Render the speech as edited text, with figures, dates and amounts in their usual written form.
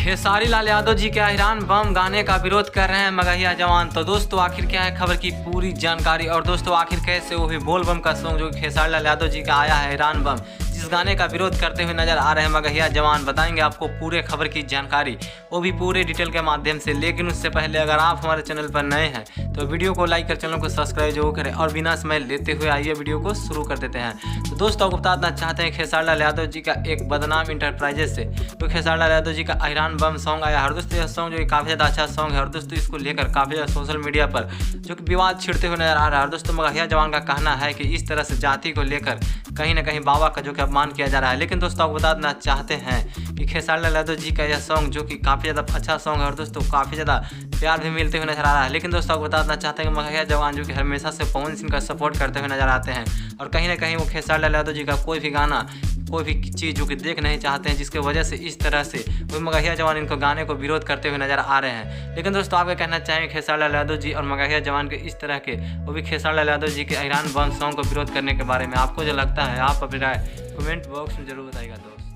खेसारी लाल यादव जी के अहिरान बम गाने का विरोध कर रहे हैं मगहिया जवान। तो दोस्तों आखिर क्या है खबर की पूरी जानकारी, और दोस्तों आखिर कैसे वो भी बोल बम का सॉन्ग जो खेसारी लाल यादव जी का आया है अहिरान बम, जिस गाने का विरोध करते हुए नजर आ रहे हैं मगहिया जवान। बताएंगे आपको पूरे खबर की जानकारी, वो भी पूरे डिटेल के माध्यम से। लेकिन उससे पहले अगर आप हमारे चैनल पर नए हैं तो वीडियो को लाइक कर चैनल को सब्सक्राइब जरूर करें, और बिना समय लेते हुए आइए वीडियो को शुरू कर देते हैं। तो दोस्तों आपको बताना चाहते हैं खेसारी लाल यादव जी का एक बदनाम इंटरप्राइजेस से जो खेसारी लाल यादव जी का अहिरान बम सॉन्ग आया है। और दोस्तों यह सॉन्ग जो काफ़ी ज़्यादा अच्छा सॉन्ग है, और दोस्तों इसको लेकर काफ़ी ज़्यादा सोशल मीडिया पर जो कि विवाद छिड़ते हुए नजर आ रहा है। और दोस्तों मगहिया जवान का कहना है कि इस तरह से जाति को लेकर कहीं ना कहीं बाबा का जो कि अपमान किया जा रहा है। लेकिन दोस्तों आपको बताना चाहते हैं कि खेसारी लाल यादव जी का यह सॉन्ग जो कि काफ़ी ज़्यादा अच्छा सॉन्ग है, और दोस्तों काफ़ी ज़्यादा प्यार भी मिलते हुए नजर आ रहा है। लेकिन दोस्तों आपको बताना चाहते हैं कि मगहिया जवान जो कि हमेशा से पवन सिंह का सपोर्ट करते हुए नजर आते हैं, और कहीं ना कहीं वो खेसारी लाल यादव जी का कोई भी गाना कोई भी चीज़ जो कि देख नहीं चाहते हैं, जिसकी वजह से इस तरह से वो मगहिया जवान इनको गाने को विरोध करते हुए नजर आ रहे हैं। लेकिन दोस्तों आप क्या कहना चाहेंगे खेसारी लाल यादव जी और मगहिया जवान के इस तरह के, वो भी खेसारी लाल यादव जी के अहिरान बम सॉन्ग को विरोध करने के बारे में? आपको जो लगता है आप अपनी राय कमेंट बॉक्स में जरूर बताइएगा दोस्त।